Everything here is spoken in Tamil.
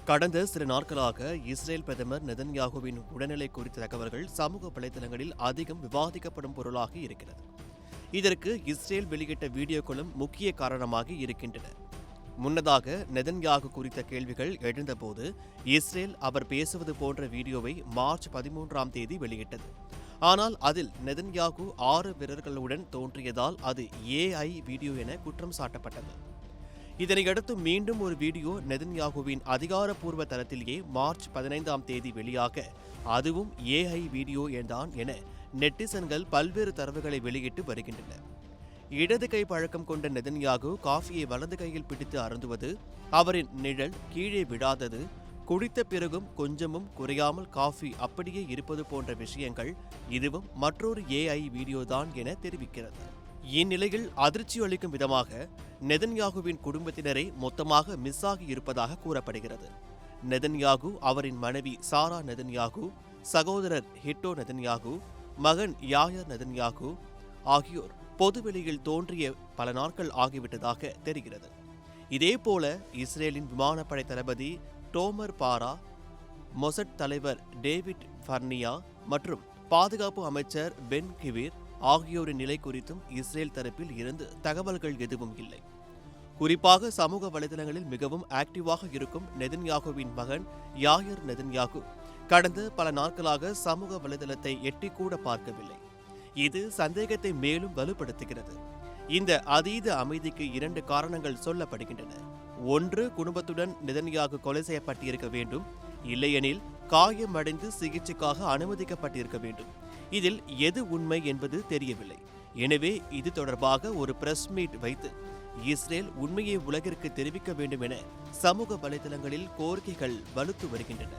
கடந்த சில நாட்களாக இஸ்ரேல் பிரதமர் நெதன்யாகுவின் உடல்நிலை குறித்த தகவல்கள் சமூக வலைதளங்களில் அதிகம் விவாதிக்கப்படும் பொருளாக இருக்கிறது. இதற்கு இஸ்ரேல் வெளியிட்ட வீடியோக்களும் முக்கிய காரணமாக இருக்கின்றன. முன்னதாக நெதன்யாகு குறித்த கேள்விகள் எழுந்தபோது இஸ்ரேல் அவர் பேசுவது போன்ற வீடியோவை மார்ச் 13ஆம் தேதி வெளியிட்டது. ஆனால் அதில் நெதன்யாகு 6 வீரர்களுடன் தோன்றியதால் அது AI வீடியோ என குற்றம் சாட்டப்பட்டது. இதனையடுத்து மீண்டும் ஒரு வீடியோ நெதன்யாகுவின் அதிகாரப்பூர்வ தளத்திலேயே மார்ச் 15ஆம் தேதி வெளியாக அதுவும் AI வீடியோ தான் என நெட்டிசன்கள் பல்வேறு தரவுகளை வெளியிட்டு வருகின்றனர். இடது கை பழக்கம் கொண்ட நெதன்யாகு காஃபியை வலது கையில் பிடித்து அருந்துவது, அவரின் நிழல் கீழே விழாதது, குடித்த பிறகும் கொஞ்சமும் குறையாமல் காஃபி அப்படியே இருப்பது போன்ற விஷயங்கள் இதுவும் மற்றொரு AI வீடியோ தான் என தெரிவிக்கிறது. இந்நிலையில் அதிர்ச்சி அளிக்கும் விதமாக நெதன்யாகுவின் குடும்பத்தினரை மொத்தமாக மிஸ் ஆகி இருப்பதாக கூறப்படுகிறது. நெதன்யாகு, அவரின் மனைவி சாரா நெதன்யாகு, சகோதரர் ஹிட்டோ நெதன்யாகு, மகன் யாயர் நெதன்யாகு ஆகியோர் பொதுவெளியில் தோன்றிய பல நாட்கள் ஆகிவிட்டதாக தெரிகிறது. இதேபோல இஸ்ரேலின் விமானப்படை தளபதி டோமர் பாரா, மொசட் தலைவர் டேவிட் ஃபர்னியா மற்றும் பாதுகாப்பு அமைச்சர் பென் கிவிர் ஆகியோரின் நிலை குறித்தும் இஸ்ரேல் தரப்பில் இருந்து தகவல்கள் எதுவும் இல்லை. குறிப்பாக சமூக வலைதளங்களில் மிகவும் ஆக்டிவாக இருக்கும் நெதன்யாகுவின் மகன் யாயர் நெதன்யாகு கடந்த பல நாட்களாக சமூக வலைதளத்தை எட்டிக்கூட பார்க்கவில்லை. இது சந்தேகத்தை மேலும் வலுப்படுத்துகிறது. இந்த அதீத அமைதிக்கு 2 காரணங்கள் சொல்லப்படுகின்றன. ஒன்று, குடும்பத்துடன் நெதன்யாகு கொலை செய்யப்பட்டிருக்க வேண்டும், இல்லையெனில் காயமடைந்து சிகிச்சைக்காக அனுமதிக்கப்பட்டிருக்க வேண்டும். இதில் எது உண்மை என்பது தெரியவில்லை. எனவே இது தொடர்பாக ஒரு பிரஸ் மீட் வைத்து இஸ்ரேல் உண்மையை உலகிற்கு தெரிவிக்க வேண்டும் என சமூக வலைதளங்களில் கோரிக்கைகள் வலுத்து வருகின்றன.